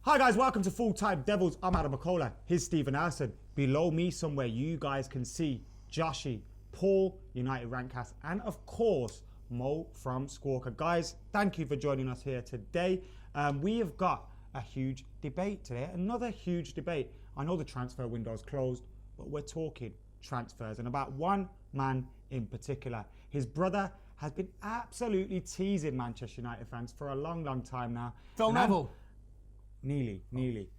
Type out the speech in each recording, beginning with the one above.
Hi guys, welcome to Full Time Devils. I'm Adam McKola. Here's Stephen Howson. Below me somewhere you guys can see Joshi, Paul, United Rantcast, and of course, Mo from Squawker. Guys, thank you for joining us here today. We have got a huge debate today, another huge debate. I know the transfer window is closed, but we're talking transfers and about one man in particular. His brother has been absolutely teasing Manchester United fans for a long time now. Phil Neville. Nearly.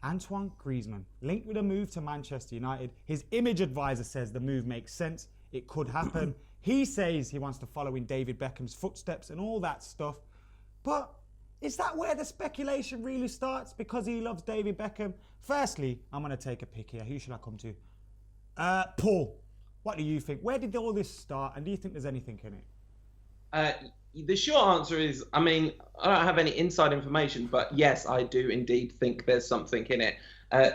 Antoine Griezmann, linked with a move to Manchester United. His image advisor says the move makes sense. It could happen. He says he wants to follow in David Beckham's footsteps and all that stuff. But is that where the speculation really starts? Because he loves David Beckham? Firstly, I'm going to take a pick here. Who should I come to? Paul, what do you think? Where did all this start? And do you think there's anything in it? The short answer is, I mean, I don't have any inside information, but yes, I do indeed think there's something in it.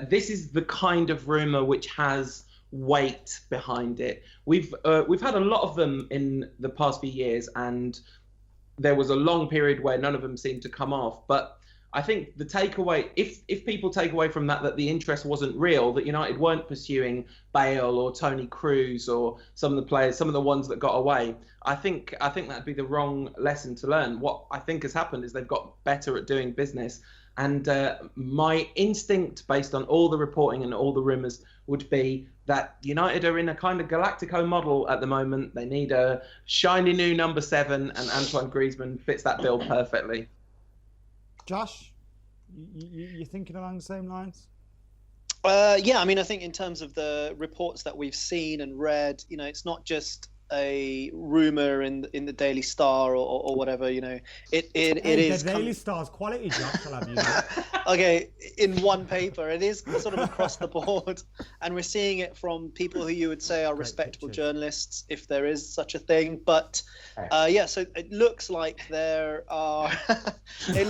This is the kind of rumour which has weight behind it. We've had a lot of them in the past few years, and there was a long period where none of them seemed to come off. But I think the takeaway, if people take away from that the interest wasn't real, that United weren't pursuing Bale or Tony Cruz or some of the players, some of the ones that got away, I think that'd be the wrong lesson to learn. What I think has happened is they've got better at doing business. And my instinct, based on all the reporting and all the rumours, would be that United are in a kind of Galactico model at the moment. They need a shiny new number 7, and Antoine Griezmann fits that bill perfectly. Josh, you thinking along the same lines? Yeah, I mean, I think in terms of the reports that we've seen and read, you know, it's not just a rumor in the Daily Star or whatever, you know. It is the Daily Star's quality, Josh. I'll have you know. Okay, in one paper, it is sort of across the board, and we're seeing it from people who you would say are respectable journalists, if there is such a thing. But yeah, so it looks like there are. It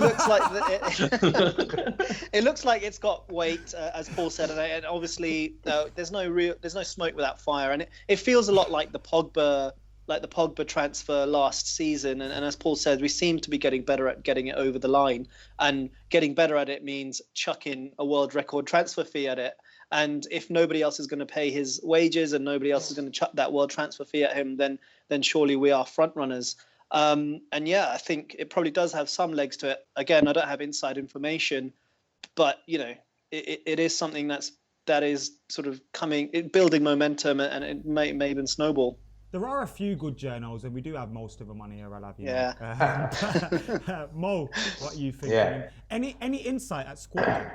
looks like it's got weight, as Paul said, and obviously there's no smoke without fire, and it feels a lot like the Pogba transfer last season, and as Paul said, we seem to be getting better at getting it over the line, and getting better at it means chucking a world record transfer fee at it. And if nobody else is going to pay his wages and nobody else is going to chuck that world transfer fee at him, then surely we are front runners. And yeah, I think it probably does have some legs to it. Again, I don't have inside information, but you know, it is something that is sort of building momentum, and it may even snowball. There are a few good journals, and we do have most of them on here. I'll have you know. Mo, what are you thinking? Yeah. Any insight at squad?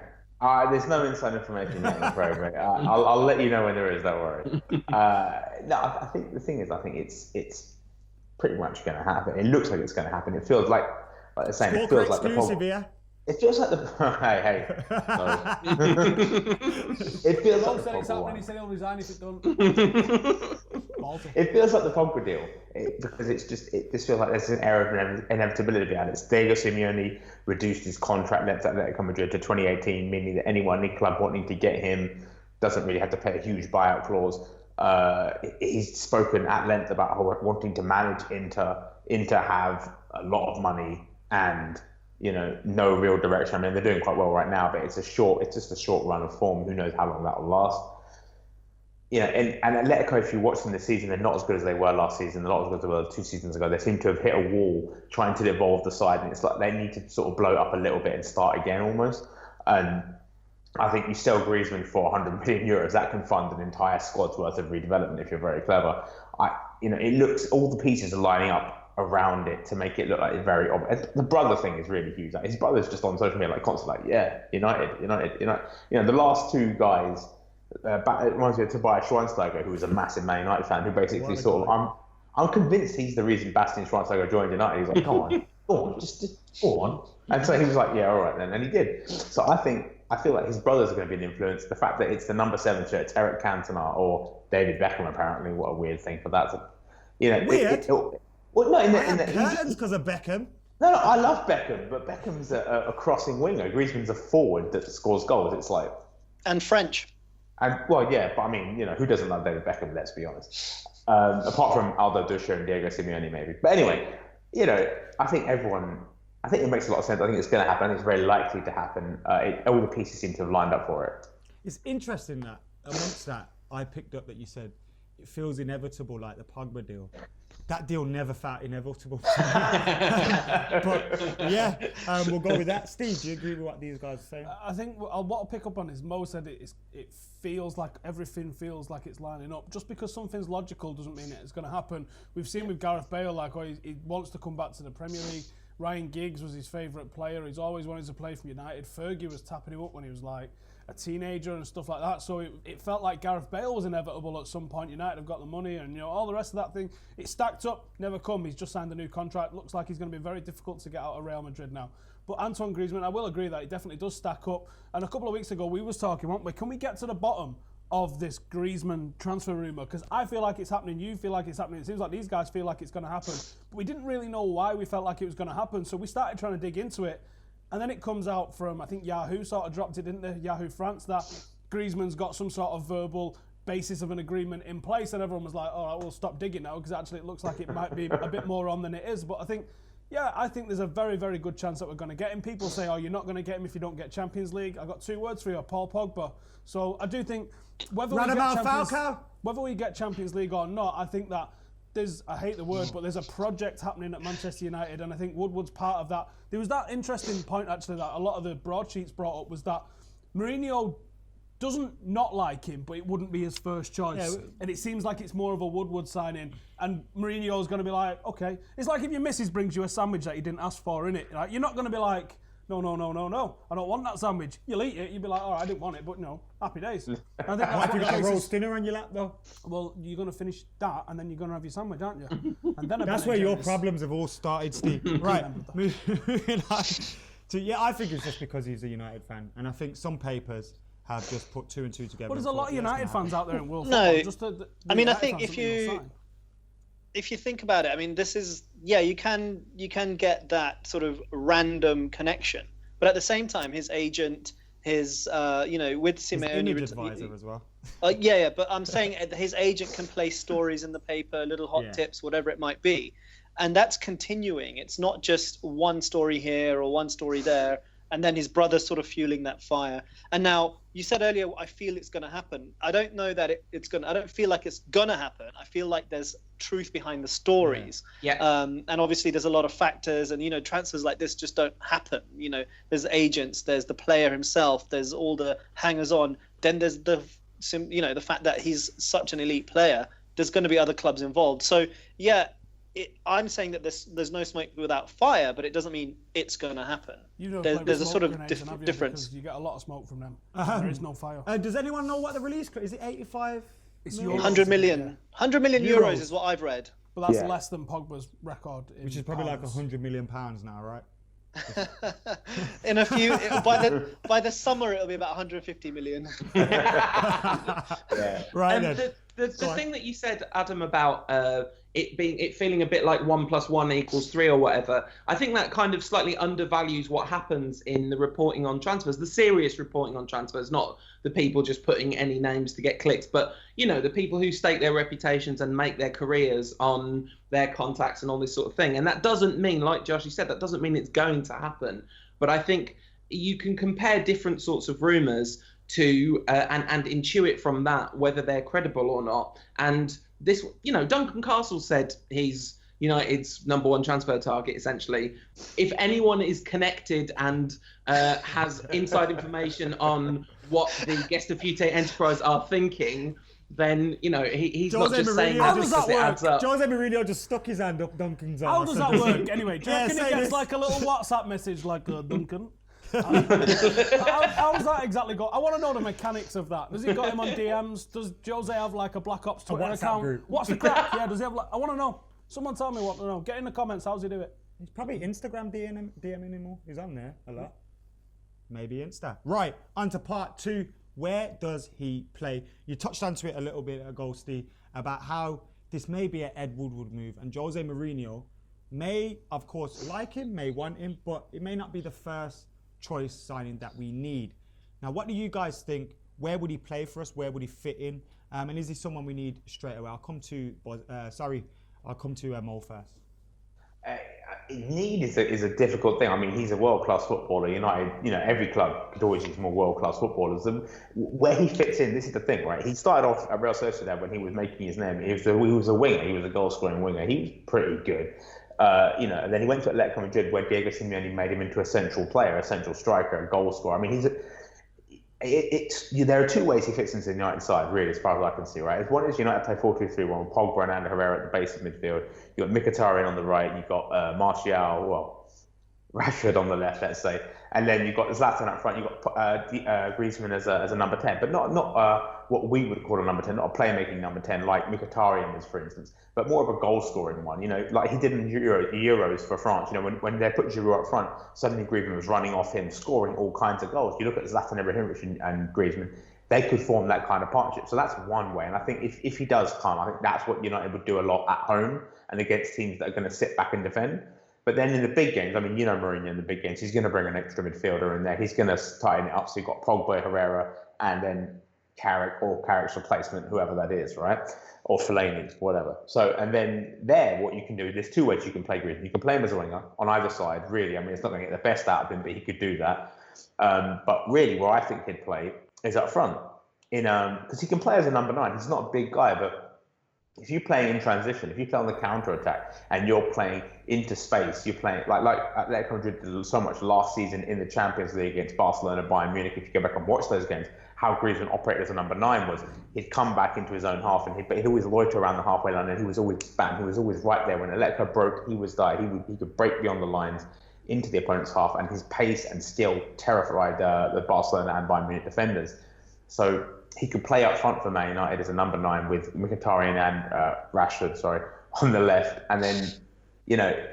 There's no inside information yet, I'm afraid, mate. I'll let you know when there is. Don't worry. No, I think the thing is, I think it's pretty much going to happen. It looks like it's going to happen. It feels like the same. It feels like the. It feels like the hey. It feels like the Pogba one. He said he'll resign if it don't. It feels like the Pogba deal because it just feels like there's an air of inevitability behind it. Diego Simeone reduced his contract length at Atletico Madrid to 2018, meaning that any club wanting to get him doesn't really have to pay a huge buyout clause. He's spoken at length about how wanting to manage Inter have a lot of money and, you know, no real direction. I mean, they're doing quite well right now, but it's just a short run of form. Who knows how long that will last? You know, and Atletico, if you watch them this season, they're not as good as they were last season. They're not as good as they were 2 seasons ago. They seem to have hit a wall trying to evolve the side, and it's like they need to sort of blow it up a little bit and start again almost. And I think you sell Griezmann for 100 million euros, that can fund an entire squad's worth of redevelopment if you're very clever. It looks, all the pieces are lining up around it to make it look like it's very obvious. The brother thing is really huge. Like, his brother's just on social media like constantly like, yeah, United. You know, the last 2 guys. It reminds me of Tobias Schweinsteiger, who was a massive Man United fan, who basically I'm convinced he's the reason Bastian Schweinsteiger joined United. He's like, go on, just go on. And so he was like, yeah, all right then, and he did. So I feel like his brothers are going to be an influence. The fact that it's the number 7 shirt, it's Eric Cantona or David Beckham, apparently, what a weird thing for that. To, you know, weird. Well, no, in the curtains because of Beckham. No, I love Beckham, but Beckham's a crossing winger. Griezmann's a forward that scores goals. It's like and French. And well, yeah, but I mean, you know, who doesn't love David Beckham? Let's be honest. Apart from Aldo Duccio and Diego Simeone, maybe. But anyway, you know, I think everyone I think it makes a lot of sense. I think it's going to happen. It's very likely to happen. All the pieces seem to have lined up for it. It's interesting that amongst that, I picked up that you said it feels inevitable, like the Pogba deal. That deal never felt inevitable. But yeah, we'll go with that. Steve, do you agree with what these guys are saying? I think what I'll pick up on is Mo said it feels like everything feels like it's lining up. Just because something's logical doesn't mean it's going to happen. We've seen with Gareth Bale, like, he wants to come back to the Premier League. Ryan Giggs was his favourite player. He's always wanted to play for United. Fergie was tapping him up when he was like a teenager and stuff like that. So it felt like Gareth Bale was inevitable at some point. United have got the money and all the rest of that thing. It stacked up, never come. He's just signed a new contract. Looks like he's going to be very difficult to get out of Real Madrid now. But Antoine Griezmann, I will agree that it definitely does stack up. And a couple of weeks ago we was talking, weren't we? Can we get to the bottom of this Griezmann transfer rumour? Because I feel like it's happening, you feel like it's happening, it seems like these guys feel like it's going to happen. But we didn't really know why we felt like it was going to happen, so we started trying to dig into it. And then it comes out from, I think Yahoo sort of dropped it, didn't they? Yahoo France, that Griezmann's got some sort of verbal basis of an agreement in place, and everyone was like, all right, we'll stop digging now, because actually it looks like it might be a bit more on than it is. But I think there's a very, very good chance that we're going to get him. People say, oh, you're not going to get him if you don't get Champions League. I've got two words for you, Paul Pogba. So I do think whether we get Champions League or not, I think that I hate the word, but there's a project happening at Manchester United, and I think Woodward's part of that. There was that interesting point, actually, that a lot of the broadsheets brought up, was that Mourinho doesn't not like him, but it wouldn't be his first choice. Yeah, and it seems like it's more of a Woodward signing, and Mourinho's going to be like, okay. It's like if your missus brings you a sandwich that you didn't ask for, innit? Like, you're not going to be like, no, I don't want that sandwich. You'll eat it, you'll be like, all right, I didn't want it, but happy days. I think that's what you got a roast dinner on your lap, though? Well, you're going to finish that, and then you're going to have your sandwich, aren't you? And then that's where your problems have all started, Steve. Right, moving on. I think it's just because he's a United fan, and I think some papers have just put two and two together. Well, there's a lot of United fans out there in world football. No, I think if you think about it, I mean, this is, you can get that sort of random connection, but at the same time, his agent, with Simeone, his image advisor as well. But I'm saying his agent can place stories in the paper, little hot tips, whatever it might be, and that's continuing. It's not just one story here or one story there, and then his brother's sort of fueling that fire. And now, you said earlier, I feel it's going to happen. I don't know that it's going to, I don't feel like it's going to happen. I feel like there's truth behind the stories. Yeah. And obviously there's a lot of factors, and, transfers like this just don't happen. There's agents, there's the player himself, there's all the hangers on. Then there's the fact that he's such an elite player. There's going to be other clubs involved. So, I'm saying that there's no smoke without fire, but it doesn't mean it's going to happen. There's a sort of difference. You get a lot of smoke from them. There is no fire. Does anyone know what the release is? It 85? It's 100 million. Yeah. 100 million euros is what I've read. But that's less than Pogba's record. Which is probably like £100 million now, right? In a few, by the summer it'll be about 150 million. Right. The thing that you said, Adam, about it feeling a bit like 1 + 1 = 3 or whatever, I think that kind of slightly undervalues what happens in the reporting on transfers, the serious reporting on transfers, not the people just putting any names to get clicks, but the people who stake their reputations and make their careers on their contacts and all this sort of thing. And that doesn't mean, like Joshi said, that doesn't mean it's going to happen. But I think you can compare different sorts of rumours to and intuit from that whether they're credible or not. And this, Duncan Castle said he's United's #1 transfer target, essentially. If anyone is connected and has inside information on what the Gestafute enterprise are thinking, then he's not just saying that just because it adds up. Jose Mourinho just stuck his hand up Duncan's arm. How does that work anyway? Do you reckon he gets like a little WhatsApp message like Duncan? How does that exactly go? I want to know the mechanics of that. Does he got him on DMs? Does Jose have like a Black Ops Twitter account? Group. What's the crack? Yeah, does he have I want to know. Someone tell me what to know. Get in the comments. How's he do it? He's probably Instagram DMing him more. He's on there a lot. Maybe Insta. Right, on to part 2. Where does he play? You touched onto it a little bit ago, Steve, about how this may be an Ed Woodward move, and Jose Mourinho may, of course, like him, may want him, but it may not be the first choice signing that we need. Now, what do you guys think? Where would he play for us? Where would he fit in? And is he someone we need straight away? I'll come to Mo first. need is a difficult thing. I mean, he's a world-class footballer. United, every club could always use more world-class footballers. And where he fits in, this is the thing, right? He started off at Real Sociedad when he was making his name. He was a winger. He was a goal-scoring winger. He was pretty good. And then he went to Atletico Madrid, where Diego Simeone made him into a central player, a central striker, a goal scorer. I mean, there are two ways he fits into the United side, really, as far as I can see, right? One is United play 4-2-3-1 with Pogba and Herrera at the base of midfield. You've got Mkhitaryan on the right, you've got Rashford on the left, let's say, and then you've got Zlatan up front. You've got Griezmann as a number 10, but not what we would call a number 10, not a playmaking number 10 like Mkhitaryan is, for instance, but more of a goal-scoring one. Like he did in Euros for France. When they put Giroud up front, suddenly Griezmann was running off him, scoring all kinds of goals. You look at Zlatan Ibrahimovic and Griezmann, they could form that kind of partnership. So that's one way, and I think if he does come, I think that's what United would do a lot at home and against teams that are going to sit back and defend. But then in the big games, I mean, Mourinho in the big games, he's going to bring an extra midfielder in there. He's going to tighten it up. So you've got Pogba, Herrera, and then Carrick or Carrick's replacement, whoever that is, right? Or Fellaini, whatever. So, and then what you can do, there's two ways you can play Griezmann. You can play him as a winger on either side, really. I mean, it's not going to get the best out of him, but he could do that. But really, where I think he'd play is up front. Because he can play as a number 9. He's not a big guy, but if you play in transition, if you play on the counter attack and you're playing into space, you're playing like Atletico Madrid did so much last season in the Champions League against Barcelona, Bayern Munich. If you go back and watch those games, how Griezmann operated as a number 9 was he'd come back into his own half but he'd always loiter around the halfway line and he was always right there. When Atletico broke, he was there. He could break beyond the lines into the opponent's half, and his pace and skill terrified the Barcelona and Bayern Munich defenders. So he could play up front for Man United as a number 9 with Mkhitaryan and Rashford, on the left. And then,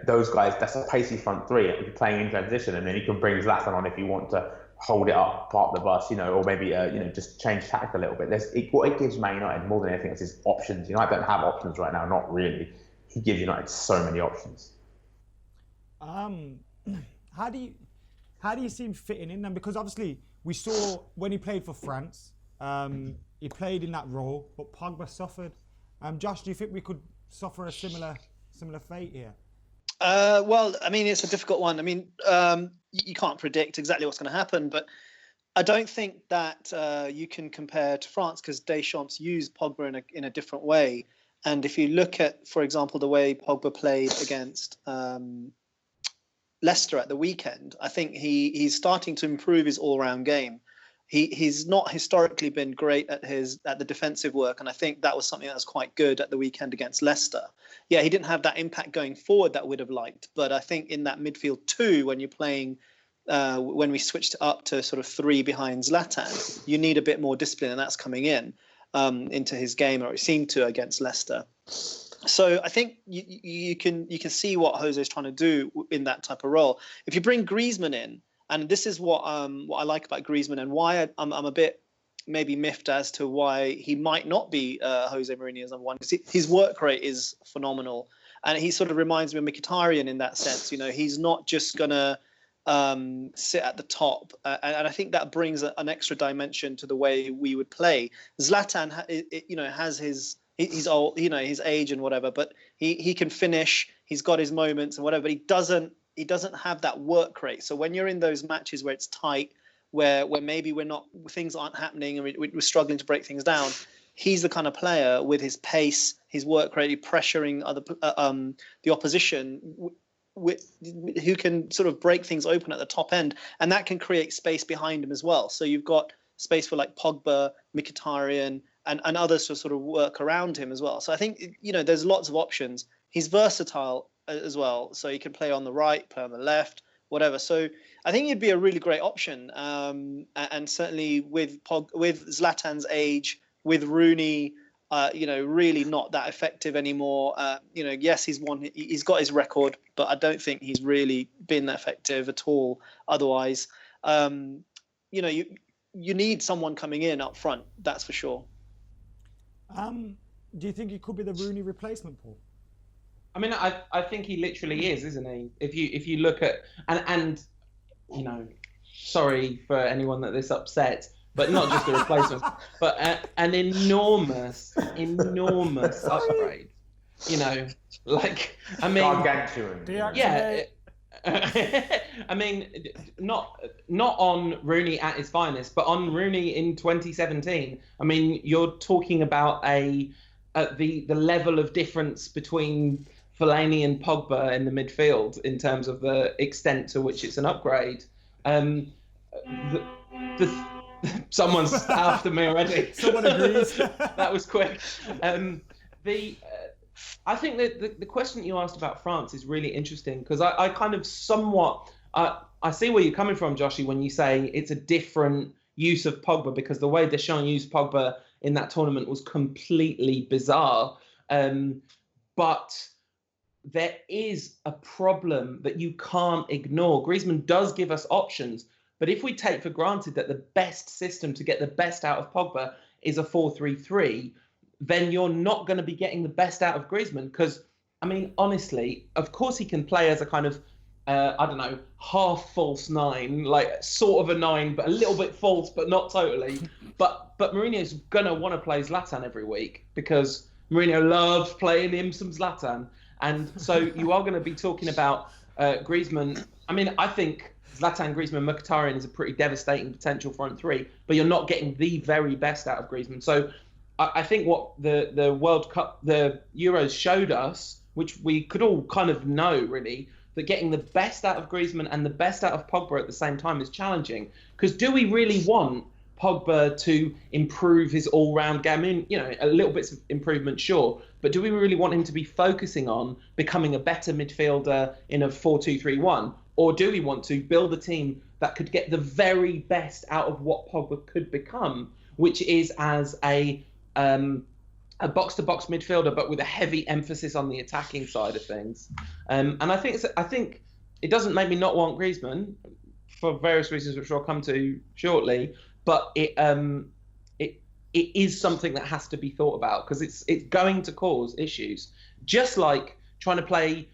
those guys, that's a pacey front three. If you're playing in transition, and then you can bring Zlatan on if you want to hold it up, part the bus, or maybe, just change tack a little bit. What it gives Man United more than anything else is options. United don't have options right now, not really. He gives United so many options. How do you see him fitting in then? Because obviously we saw when he played for France, he played in that role, but Pogba suffered. Josh, do you think we could suffer a similar fate here? Well, I mean, it's a difficult one. I mean, you can't predict exactly what's going to happen, but I don't think that you can compare to France because Deschamps used Pogba in a different way. And if you look at, for example, the way Pogba played against Leicester at the weekend, I think he's starting to improve his all-round game. He's not historically been great at the defensive work, and I think that was something that was quite good at the weekend against Leicester. Yeah, he didn't have that impact going forward that we'd have liked, but I think in that midfield 2, when you're playing, when we switched up to sort of 3 behind Zlatan, you need a bit more discipline, and that's coming into his game, or it seemed to against Leicester. So I think you can see what Jose is trying to do in that type of role. If you bring Griezmann in, and this is what I like about Griezmann and why I'm a bit maybe miffed as to why he might not be Jose Mourinho's number 1. His work rate is phenomenal, and he sort of reminds me of Mkhitaryan in that sense. He's not just gonna sit at the top, and I think that brings an extra dimension to the way we would play. Zlatan, has he's old, his age and whatever, but he can finish. He's got his moments and whatever, but he doesn't have that work rate. So when you're in those matches where it's tight, where maybe things aren't happening and we're struggling to break things down, he's the kind of player with his pace, his work rate, pressuring the opposition, who can sort of break things open at the top end, and that can create space behind him as well. So you've got space for like Pogba, Mkhitaryan, and others to sort of work around him as well. So I think there's lots of options. He's versatile as well, so he can play on the right, play on the left, whatever. So I think he'd be a really great option, and certainly with Zlatan's age, with Rooney, really not that effective anymore. Yes, he's got his record, but I don't think he's really been that effective at all. Otherwise, you need someone coming in up front. That's for sure. Do you think he could be the Rooney replacement, Paul? I mean, I think he literally is, isn't he? If you look at and sorry for anyone that this upsets, but not just a replacement, but an enormous upgrade you know, like, I mean, Gargantuan. yeah. I mean, not on Rooney at his finest, but on Rooney in 2017. I mean, you're talking about the level of difference between Fellaini and Pogba in the midfield in terms of the extent to which it's an upgrade. Someone's after me already. Someone agrees. That was quick. I think that the question you asked about France is really interesting because I kind of somewhat I see where you're coming from, Joshi, when you say it's a different use of Pogba because the way Deschamps used Pogba in that tournament was completely bizarre. But there is a problem that you can't ignore. Griezmann does give us options, but if we take for granted that the best system to get the best out of Pogba is a 4-3-3, then you're not going to be getting the best out of Griezmann because, I mean, honestly, of course he can play as a kind of, I don't know, half false nine, like sort of a nine, but a little bit false, but not totally. But Mourinho's going to want to play Zlatan every week because Mourinho loves playing him some Zlatan. And so you are going to be talking about Griezmann. I mean, I think Zlatan, Griezmann, Mkhitaryan is a pretty devastating potential front three, but you're not getting the very best out of Griezmann. So I think what the World Cup, the Euros showed us, which we could all kind of know really, that getting the best out of Griezmann and the best out of Pogba at the same time is challenging. Because do we really want Pogba to improve his all-round game? I mean, you know, a little bit of improvement, sure, but do we really want him to be focusing on becoming a better midfielder in a 4-2-3-1? Or do we want to build a team that could get the very best out of what Pogba could become, which is as a box-to-box midfielder, but with a heavy emphasis on the attacking side of things. And I think it doesn't make me not want Griezmann for various reasons, which I'll come to shortly. But it is something that has to be thought about because it's going to cause issues. Just like trying to play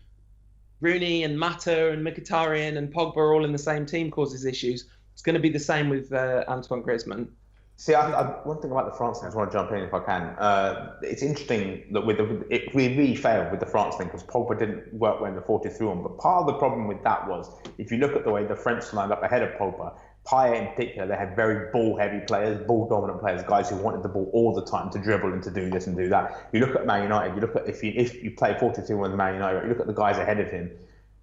Rooney and Mata and Mkhitaryan and Pogba all in the same team causes issues. It's going to be the same with Antoine Griezmann. See, one thing about the France thing, I just want to jump in if I can. It's interesting that we really failed with the France thing because Pogba didn't work well in the 4-2-3-1. But part of the problem with that was, if you look at the way the French lined up ahead of Pogba, Payet in particular, they had very ball-heavy players, ball-dominant players, guys who wanted the ball all the time to dribble and to do this and do that. You look at Man United, you look at if you play 4-2-3-1 with Man United, you look at the guys ahead of him,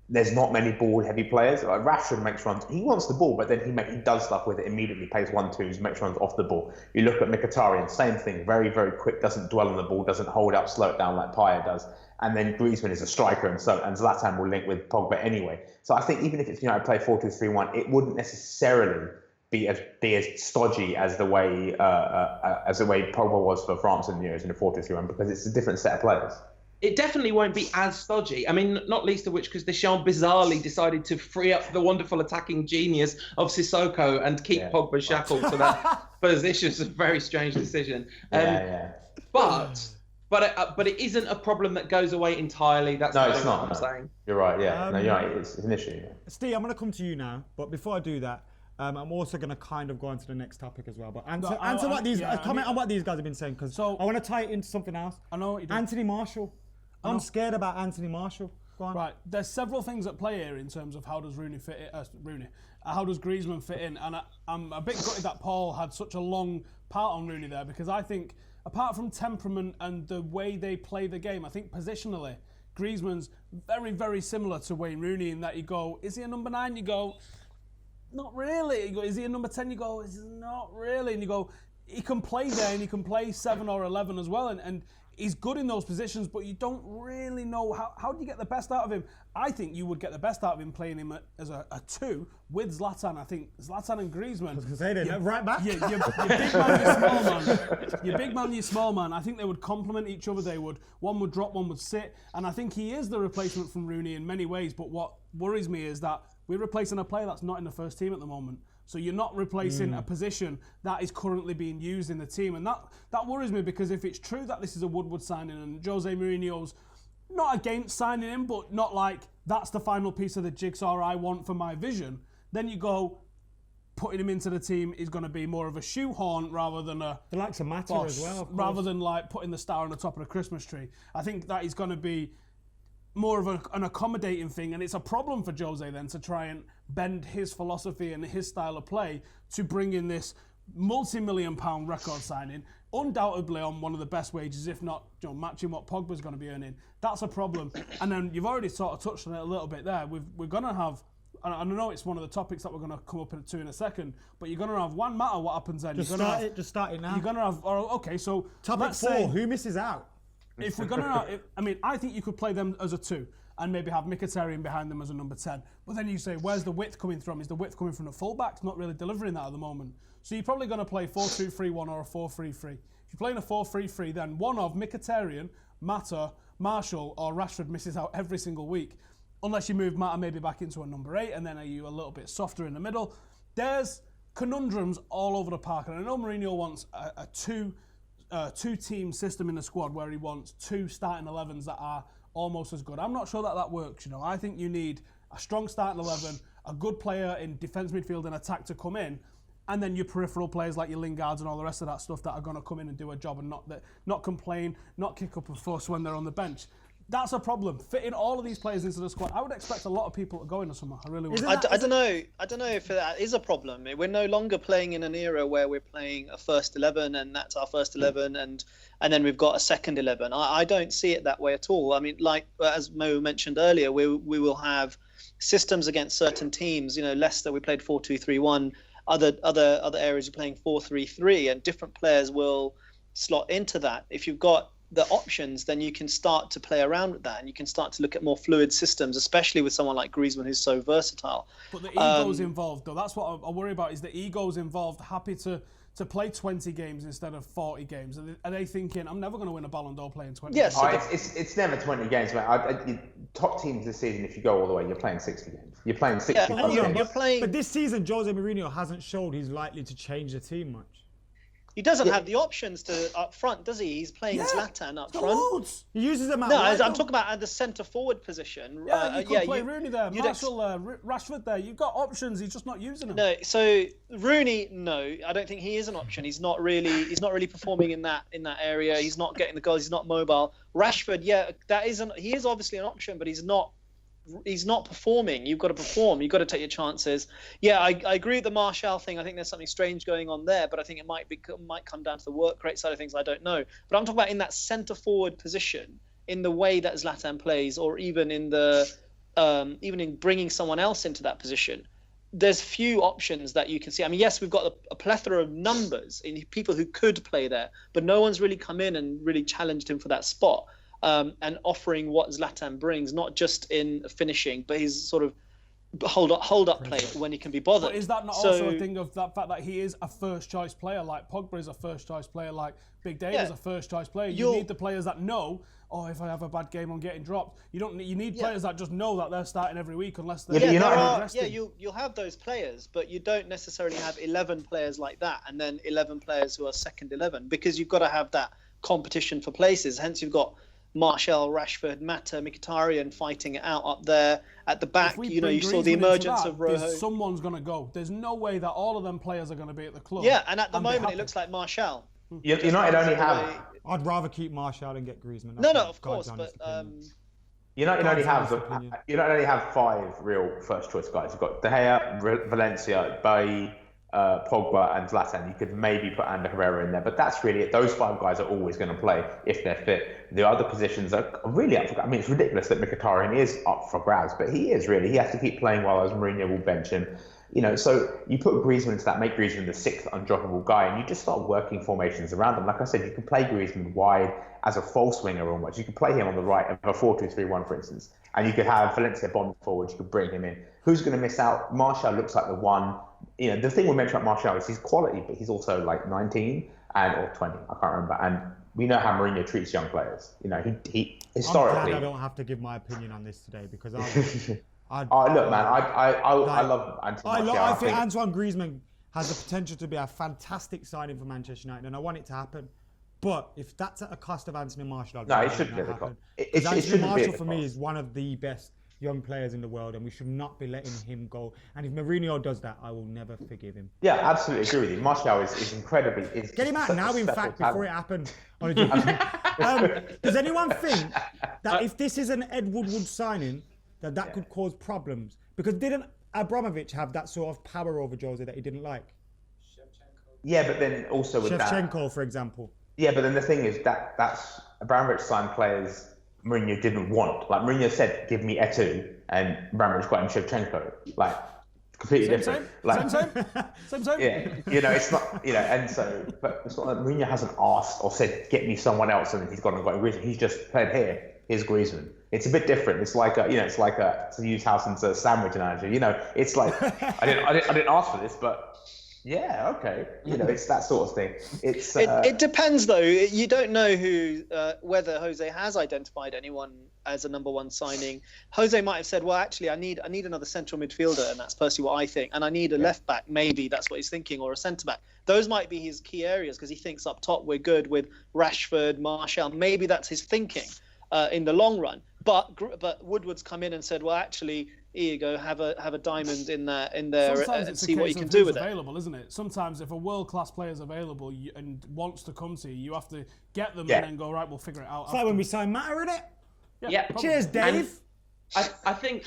there's not many ball-heavy players. Like Rashford makes runs. He wants the ball, but then he does stuff with it immediately, plays 1-2s, makes runs off the ball. You look at Mkhitaryan, same thing, very, very quick, doesn't dwell on the ball, doesn't hold up, slow it down like Payet does. And then Griezmann is a striker, and Zlatan will link with Pogba anyway. So I think even if it's play 4-2-3-1, it wouldn't necessarily be as stodgy as the way Pogba was for France in the Euros in the 4-2-3-1 because it's a different set of players. It definitely won't be as stodgy. I mean, not least of which because Deschamps bizarrely decided to free up the wonderful attacking genius of Sissoko and keep Pogba shackled to that position. It's a very strange decision. But it isn't a problem that goes away entirely. That's what I'm saying. You're right. Yeah, you're right. It's an issue. Yeah. Steve, I'm going to come to you now, but before I do that, I'm also going to kind of go on to the next topic as well. But comment on what these guys have been saying because I want to tie it into something else. I know what you do. Anthony Martial. I'm scared about Anthony Martial. Go on. Right, there's several things at play here in terms of how does Rooney fit in. How does Griezmann fit in? And I'm a bit gutted that Paul had such a long part on Rooney there because I think apart from temperament and the way they play the game, I think positionally Griezmann's very, very similar to Wayne Rooney in that you go, is he a number 9? You go, not really. You go, is he a number 10? You go, is not really. And you go, he can play there and he can play 7 or 11 as well. And he's good in those positions, but you don't really know how do you get the best out of him. I think you would get the best out of him playing him as a 2 with Zlatan. I think Zlatan and Griezmann. I was going to say that, right back. Your big man, your small man. Your big man, your small man. I think they would complement each other. They would. One would drop, one would sit. And I think he is the replacement from Rooney in many ways. But what worries me is that we're replacing a player that's not in the first team at the moment. So you're not replacing a position that is currently being used in the team. And that worries me because if it's true that this is a Woodward signing and Jose Mourinho's not against signing him, but not like that's the final piece of the jigsaw I want for my vision, then you go, putting him into the team is going to be more of a shoehorn rather than a The likes of Mata boss, as well. Of rather course. than like putting the star on the top of the Christmas tree. I think that is going to be more of an accommodating thing, and it's a problem for Jose then to try and bend his philosophy and his style of play to bring in this multi-million-pound record signing, undoubtedly on one of the best wages, if not matching what Pogba's going to be earning. That's a problem. And then you've already sort of touched on it a little bit there. We're going to have, and I know it's one of the topics that we're going to come up to in a second, but you're going to have one matter what happens then. Just start it now. You're going to have, okay, so Topic let's 4, say, who misses out? if we're going to, I think you could play them as a 2 and maybe have Mkhitaryan behind them as a number 10. But then you say, where's the width coming from? Is the width coming from the fullbacks? Not really delivering that at the moment. So you're probably going to play 4-2-3-1 or a 4-3-3. If you're playing a 4-3-3, then one of Mkhitaryan, Mata, Marshall or Rashford misses out every single week. Unless you move Mata maybe back into a number 8 and then are you a little bit softer in the middle. There's conundrums all over the park. And I know Mourinho wants a two-team system in the squad where he wants 2 starting 11s that are almost as good. I'm not sure that works. I think you need a strong starting 11, a good player in defence, midfield and attack to come in, and then your peripheral players like your Lingards and all the rest of that stuff that are going to come in and do a job and not complain, not kick up a fuss when they're on the bench. That's a problem. Fitting all of these players into the squad, I would expect a lot of people to go into summer. I really would. I don't know if that is a problem. We're no longer playing in an era where we're playing a first 11 and that's our first 11 and then we've got a second 11. I don't see it that way at all. I mean, like as Mo mentioned earlier, we will have systems against certain teams. Leicester, we played 4-2-3-1. Other areas you're playing 4-3-3, and different players will slot into that. If you've got the options, then you can start to play around with that, and you can start to look at more fluid systems, especially with someone like Griezmann who's so versatile. But the ego's involved, though. That's what I worry about. Is the ego's involved? Happy to play 20 games instead of 40 games? Are they thinking, I'm never going to win a Ballon d'Or playing 20 games? It's never 20 games, mate. Top teams this season, if you go all the way, you're playing 60 games. You're playing 60 games. But this season, Jose Mourinho hasn't showed he's likely to change the team much. He doesn't have the options to up front, does he? He's playing Zlatan up front. Loads. He uses them out. No, I'm talking about at the centre forward position. Yeah, you could play Rooney there, Marshall there, Rashford there. You've got options. He's just not using them. No, so Rooney, no, I don't think he is an option. He's not really performing in that area. He's not getting the goals. He's not mobile. Rashford, he is obviously an option, but he's not performing. You've got to perform. You've got to take your chances. Yeah, I agree with the Martial thing. I think there's something strange going on there, but I think it might come down to the work rate side of things. I don't know. But I'm talking about in that centre forward position, in the way that Zlatan plays, or even in bringing someone else into that position. There's few options that you can see. I mean, yes, we've got a plethora of numbers in people who could play there, but no one's really come in and really challenged him for that spot. And offering what Zlatan brings, not just in finishing, but his sort of hold up play when he can be bothered. But is that not also a thing of that fact that he is a first choice player, like Pogba is a first choice player, like Big Dave is a first choice player? You need the players that know, if I have a bad game, I'm getting dropped. You need players that just know that they're starting every week unless they're you'll have those players, but you don't necessarily have 11 players like that and then 11 players who are second 11, because you've got to have that competition for places. Hence you've got Martial, Rashford, Mata, Mkhitaryan fighting it out up there at the back. You saw the emergence of Rojo. Someone's going to go. There's no way that all of them players are going to be at the club. Yeah, and at the moment it looks like Martial. United only have. I'd rather keep Martial and get Griezmann. No, of course, but United only have 5 real first choice guys. You've got De Gea, Valencia, Bailly, Pogba and Zlatan. You could maybe put Ander Herrera in there, but that's really it. Those 5 guys are always going to play if they're fit. The other positions are really up for grabs. I mean, it's ridiculous that Mkhitaryan is up for grabs, but he is really. He has to keep playing while Mourinho will bench him. So you put Griezmann into that, make Griezmann the 6th undroppable guy, and you just start working formations around him. Like I said, you can play Griezmann wide as a false winger almost. You can play him on the right of a 4-2-3-1, for instance, and you could have Valencia bond forward. You could bring him in. Who's going to miss out? Martial looks like the one. The thing we mentioned about Martial is he's quality, but he's also like 19 or 20. I can't remember. And we know how Mourinho treats young players. He historically. I'm glad I don't have to give my opinion on this today because look, man, I love Antoine Martial. I think Antoine Griezmann has the potential to be a fantastic signing for Manchester United, and I want it to happen. But if that's at a cost of Anthony Martial, it shouldn't be at the cost. Anthony Martial for me is one of the best young players in the world, and we should not be letting him go. And if Mourinho does that, I will never forgive him. Yeah, absolutely agree with you. Martial is incredibly. Get him out now, in fact, before it happened. Does anyone think that if this is an Ed Woodward signing, that could cause problems? Because didn't Abramovich have that sort of power over Jose that he didn't like? Yeah, but then also with Shevchenko, for example. Yeah, but then the thing is that's Abramovich signed players Mourinho didn't want. Like Mourinho said, give me Eto'o, and Abramovich got him Shevchenko. Like completely different. Same. Yeah, it's not, and so, but it's not like Mourinho hasn't asked or said, get me someone else, and then he's gone and got Griezmann. He's just played here's Griezmann. It's a bit different. It's like to use Howson's sandwich analogy. It's like I didn't ask for this, but yeah, okay. It's that sort of thing. It depends though. You don't know whether Jose has identified anyone as a number one signing. Jose might have said, well, actually, I need another central midfielder, and that's personally what I think. And I need a left back. Maybe that's what he's thinking, or a centre back. Those might be his key areas because he thinks up top we're good with Rashford, Martial. Maybe that's his thinking in the long run. But Woodward's come in and said, well, actually, here you go, have a diamond in there and see what you can do with it. Available, isn't it? Sometimes if a world-class player is available and wants to come to you, you have to get them and then go, right, we'll figure it out. It's like when we signed Matter, innit? Yeah. Cheers, Dave. I think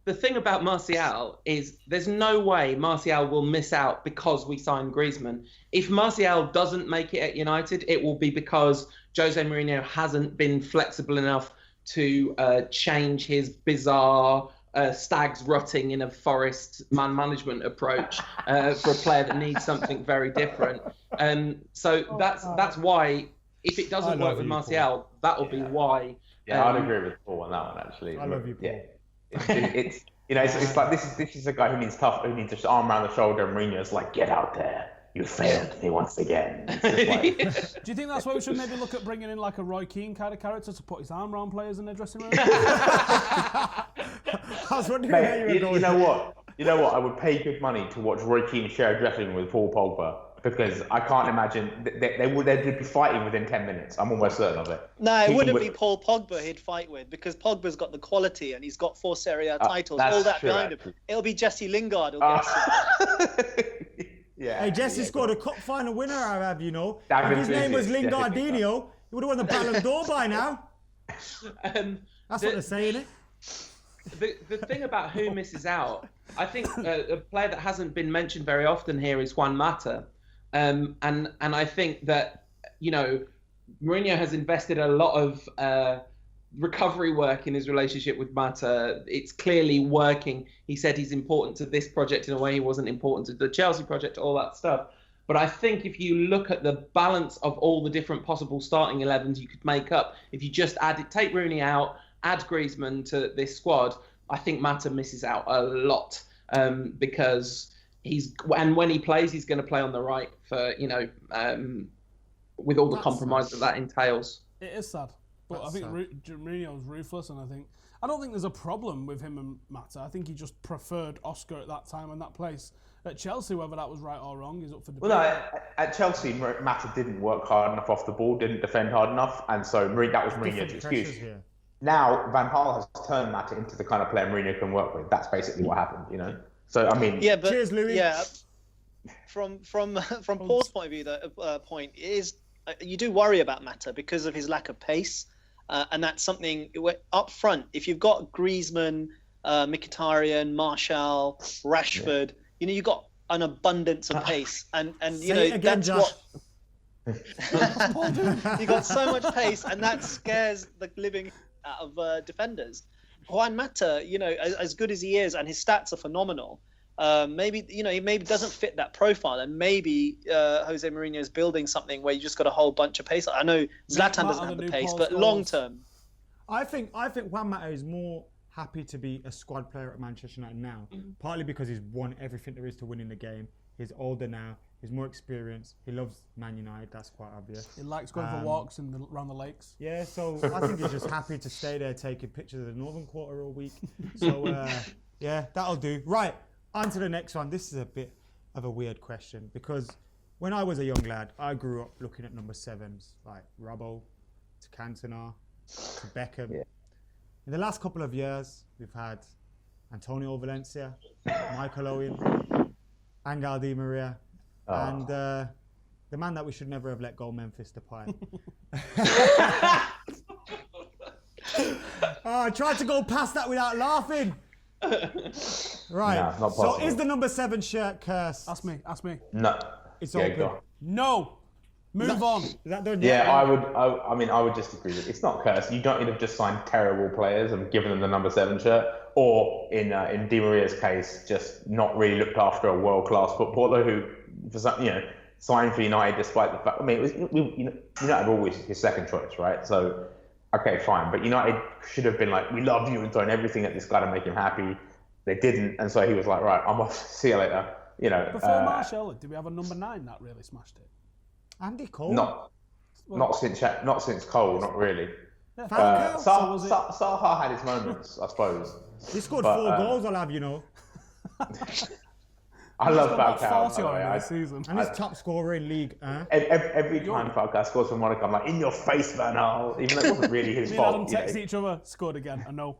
the thing about Martial is there's no way Martial will miss out because we signed Griezmann. If Martial doesn't make it at United, it will be because Jose Mourinho hasn't been flexible enough to change his bizarre stags rutting in a forest man management approach for a player that needs something very different. So that's why, if it doesn't work with Martial, that will be why. Yeah, I'd agree with Paul on that one actually. I love you, Paul. Yeah. It's like this is a guy who needs just arm around the shoulder, and Mourinho's like, get out there. You failed me once again. Like... Do you think that's why we should maybe look at bringing in like a Roy Keane kind of character to put his arm around players in their dressing room? I was wondering where you were going. You know what? I would pay good money to watch Roy Keane share a dressing room with Paul Pogba, because I can't imagine they'd be fighting within 10 minutes. I'm almost certain of it. No, it wouldn't be Paul Pogba he'd fight with, because Pogba's got the quality and he's got 4 Serie A titles, all that true, behind him. It'll be Jesse Lingard who'll get Yeah. Hey, Jesse scored a cup final winner, I have, David If his name was Visit, Lingardinho, he would have won the Ballon d'Or by now. That's what they're saying, it. The thing about who misses out, I think a player that hasn't been mentioned very often here is Juan Mata. And I think that, Mourinho has invested a lot of recovery work in his relationship with Mata. It's clearly working. He said he's important to this project in a way he wasn't important to the Chelsea project, all that stuff. But I think if you look at the balance of all the different possible starting 11s you could make up, if you just take Rooney out, add Griezmann to this squad, I think Mata misses out a lot because when he plays, he's going to play on the right for, with all the compromise that entails. It is sad. But I think Mourinho's ruthless, and I don't think there's a problem with him and Mata. I think he just preferred Oscar at that time and that place. At Chelsea, whether that was right or wrong is up for debate. Well, no, at Chelsea, Mata didn't work hard enough off the ball, didn't defend hard enough, and so that was Mourinho's excuse. Now, Van Gaal has turned Mata into the kind of player Mourinho can work with. That's basically what happened, So, I mean... Yeah, but, cheers, Louis. Yeah, from Paul's point of view, the point is you do worry about Mata because of his lack of pace. And that's something up front. If you've got Griezmann, Mkhitaryan, Martial, Rashford, you've got an abundance of pace, and that's Josh. what you got so much pace, and that scares the living out of defenders. Juan Mata, as good as he is, and his stats are phenomenal. Maybe he doesn't fit that profile, and maybe Jose Mourinho is building something where you just got a whole bunch of pace. I know Zlatan doesn't have the pace, but long term, I think Juan Mata is more happy to be a squad player at Manchester United now, partly because he's won everything there is to win in the game. He's older now. He's more experienced. He loves Man United. That's quite obvious. He likes going for walks around the lakes. Yeah, so I think he's just happy to stay there taking pictures of the Northern Quarter all week. So yeah, that'll do. Right. On to the next one. This is a bit of a weird question because when I was a young lad, I grew up looking at number 7s like Robbo to Cantona to Beckham. Yeah. In the last couple of years, we've had Antonio Valencia, Michael Owen, Angel Di Maria, and the man that we should never have let go, Memphis Depay. I tried to go past that without laughing. Right. No, not so possible. is the number 7 shirt cursed? Ask me. No. It's Yeah, open. go on. No. Move on. Is that done Yeah, yet? I would just agree with it. It's not cursed. You don't need to have just signed terrible players and given them the number 7 shirt, or in Di Maria's case, just not really looked after a world-class footballer who, for some, signed for United despite the fact. I mean, United were always his second choice, right? So, okay, fine. But United should have been like, we love you and thrown everything at this guy to make him happy. They didn't, and so he was like, right, I'm off. See you later. Before Marshall, did we have a number 9 that really smashed it? Andy Cole. Not since Cole, not really. Yeah. Saha had his moments, I suppose. He scored But, 4 goals, I'll have you know. I love About Falcao. 40 on this season. And he's top scorer in league. Every time Falcao scores for Monaco, I'm like, in your face, Van Gaal. Even though it wasn't really his Me and Adam fault. text each other, scored again, I know.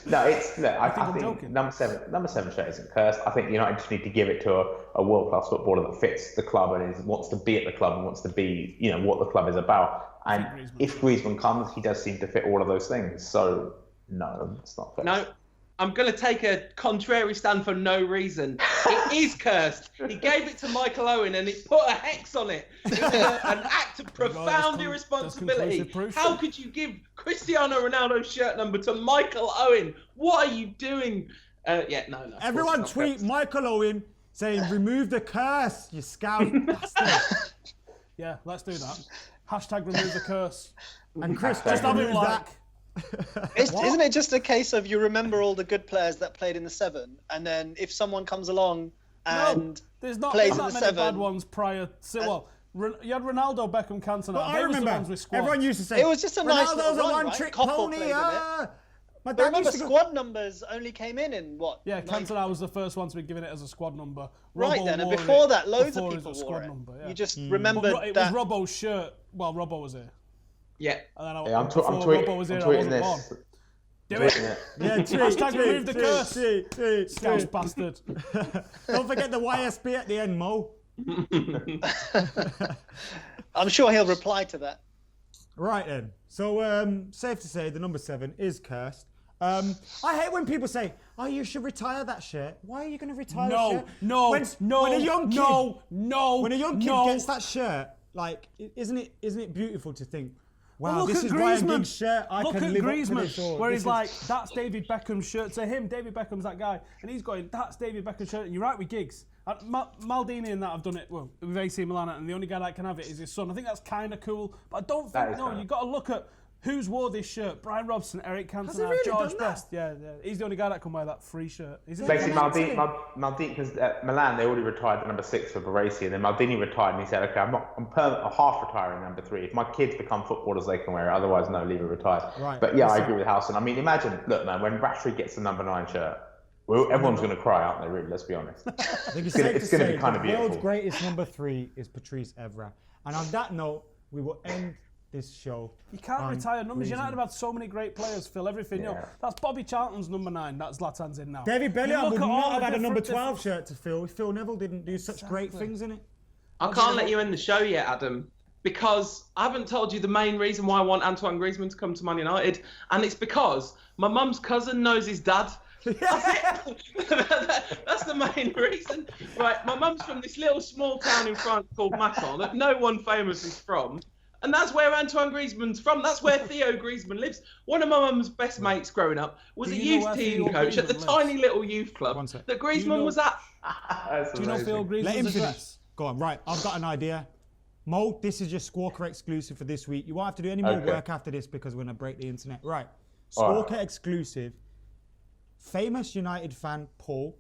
No, I I'm think joking. number 7 shirt isn't cursed. I think United just need to give it to a world-class footballer that fits the club and wants to be at the club and wants to be, what the club is about. And if Griezmann comes, he does seem to fit all of those things. So, no, it's not cursed. No, I'm going to take a contrary stand for no reason. It is cursed. He gave it to Michael Owen and he put a hex on it. It was an act of profound irresponsibility. How could you give Cristiano Ronaldo's shirt number to Michael Owen? What are you doing? No. Everyone tweet Michael Owen saying, remove the curse, you scout bastard. Yeah, let's do that. Hashtag remove the curse. And Chris, Hashtag just have remove it like. Isn't it just a case of you remember all the good players that played in the 7, and then if someone comes along and there's not plays in that the many 7, bad ones prior to... you had Ronaldo, Beckham, Cantona. I remember, everyone used to say, it was just a nice Ronaldo's little a run, one-trick right? Koppel pony. played in it. My But dad remember, used to go, squad numbers only came in what? Yeah, Cantona was the first one to be given it as a squad number. Right Robbo then, and wore before it that, loads before of it was people a wore squad it. number. Yeah. You just remembered It was that. Robbo's shirt while Robbo was here. Yeah. And then I'm Robbo was here, I tweeting wasn't born. this. Do it. yeah, Hashtag remove the curse. Scouse tweet. bastard. Don't forget the YSP at the end, Mo. I'm sure he'll reply to that. Right then. So, safe to say the number 7 is cursed. I hate when people say, "Oh, you should retire that shirt." Why are you going to retire that shirt? When a young kid gets that shirt, like, isn't it beautiful to think, wow, Well, this look is at Ryan Griezmann. Giggs' shirt. I Look can at live up to Griezmann, this. Or where this he's is- like, that's David Beckham's shirt. To him, David Beckham's that guy. And he's going, that's David Beckham's shirt. And you're right with Giggs. And Maldini and that have done it, well, with AC Milan, and the only guy that can have it is his son. I think that's kind of cool. But I don't think, you've got to look at who's wore this shirt. Brian Robson, Eric Cantona, Has he really George done Best. Yeah. He's the only guy that can wear that free shirt. Basically, Maldini, because at Milan they already retired the number 6 for Baresi, and then Maldini retired, and he said, "Okay, I'm half retiring number 3. If my kids become footballers, they can wear it. Otherwise, no, leave it retired." Right. But yeah, I agree with Howson. I mean, imagine, look, man, when Rashford gets the number 9 shirt, well, everyone's going to cry, aren't they? Really, let's be honest. I think It's gonna be kind of the world's beautiful. greatest number 3 is Patrice Evra. And on that note, we will end this show. You can't retire numbers. Griezmann. United have had so many great players fill everything. Yeah. That's Bobby Charlton's number 9. That's Zlatan's in now. David You Bellion look would at all not have the had a number different- 12 shirt to fill if Phil Neville didn't do such great things in it. I can't let you end the show yet, Adam, because I haven't told you the main reason why I want Antoine Griezmann to come to Man United, and it's because my mum's cousin knows his dad. That's it. That's the main reason. Right, my mum's from this little small town in France called Macon that no one famous is from. And that's where Antoine Griezmann's from. That's where Theo Griezmann lives. One of my mum's best mates growing up was Do a you know youth where team Theo coach at the Griezmann tiny lives? little youth club One sec. that Griezmann know- was at. Do you know Phil Griezmann's Let him finish. address? Go on, right. I've got an idea. Mo, this is your Squawker exclusive for this week. You won't have to do any more Okay. work after this because we're going to break the internet. Right. All right. Squawker exclusive. Famous United fan Paul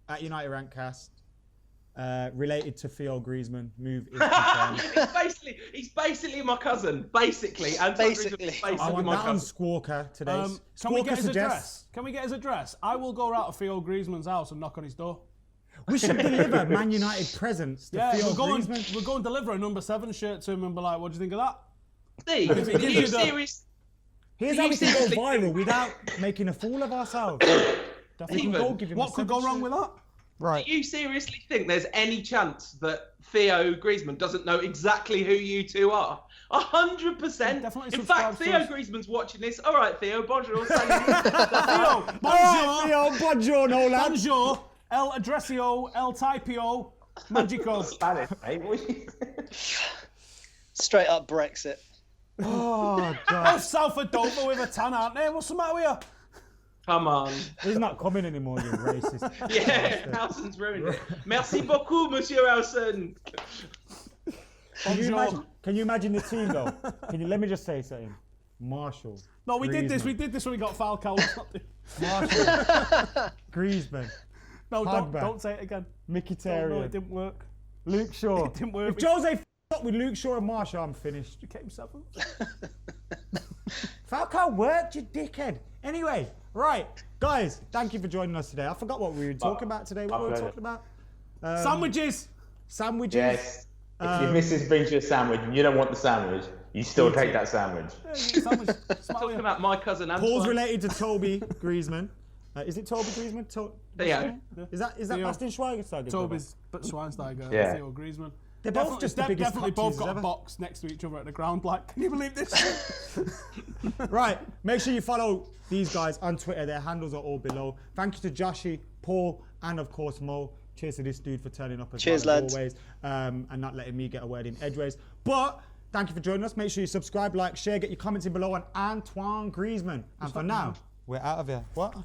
at United Rantcast related to Theo Griezmann. Move is confirmed. He's basically my cousin. Basically. Antoine Basically. Griezmann is basically I want my that on cousin. Squawker today. Can we Squawker get his suggests address? Can we get his address? I will go out to Theo Griezmann's house and knock on his door. we should deliver Man United presents to Yeah, Theo we'll go Griezmann. and deliver a number 7 shirt to him and be like, what do you think of that? Steve, If it are gives you you the- serious? Here's how we can go viral without making a fool of ourselves. We can go give him What a could go wrong with that? Right. Do you seriously think there's any chance that Theo Griezmann doesn't know exactly who you two are? 100%. Definitely In fact, subscribe to Theo us. Griezmann's watching this. All right, Theo, bonjour. Theo, All right, bonjour, Theo, buongiorno, lad. bonjour, el addressio, el typio, magico. Spanish, mate. What are you Straight up Brexit. Oh, Oh, God. South of Dover with a tan, aren't they? What's the matter with you? Come on. He's not coming anymore, you racist. Yeah, Howson's ruined it. Merci beaucoup, Monsieur Howson. Can you imagine the team, though? Let me just say something. Marshall. No, we did this. Griezmann. We did this when we got Falcao. Marshall. Griezmann. No, Pogba. don't say it again. Mkhitaryan. No, it didn't work. Luke Shaw. It didn't work. If Jose up with Luke Shaw and Marshall, I'm finished. We came seventh. Falcao worked, you dickhead. Anyway, right, guys, thank you for joining us today. I forgot what we were talking about today. What we were talking about? Sandwiches. Sandwiches. Yes. If your missus brings you a sandwich and you don't want the sandwich, you still take that sandwich. Sandwich. Talking about my cousin Antoine. Paul's related to Toby Griezmann. Is it Toby Griezmann? Theo. Is that Theo. Bastian Schweinsteiger? Toby's but Schweinsteiger, Yeah. Theo Griezmann. They're both just the biggest definitely cock both teasers got ever. a box next to each other at the ground. Like, can you believe this? Right, make sure you follow these guys on Twitter. Their handles are all below. Thank you to Joshi, Paul, and of course Mo. Cheers to this dude for turning up as Cheers, well, as lads. always, and not letting me get a word in edgeways. But thank you for joining us. Make sure you subscribe, like, share, get your comments in below on Antoine Griezmann. And for now, we're out of here. What?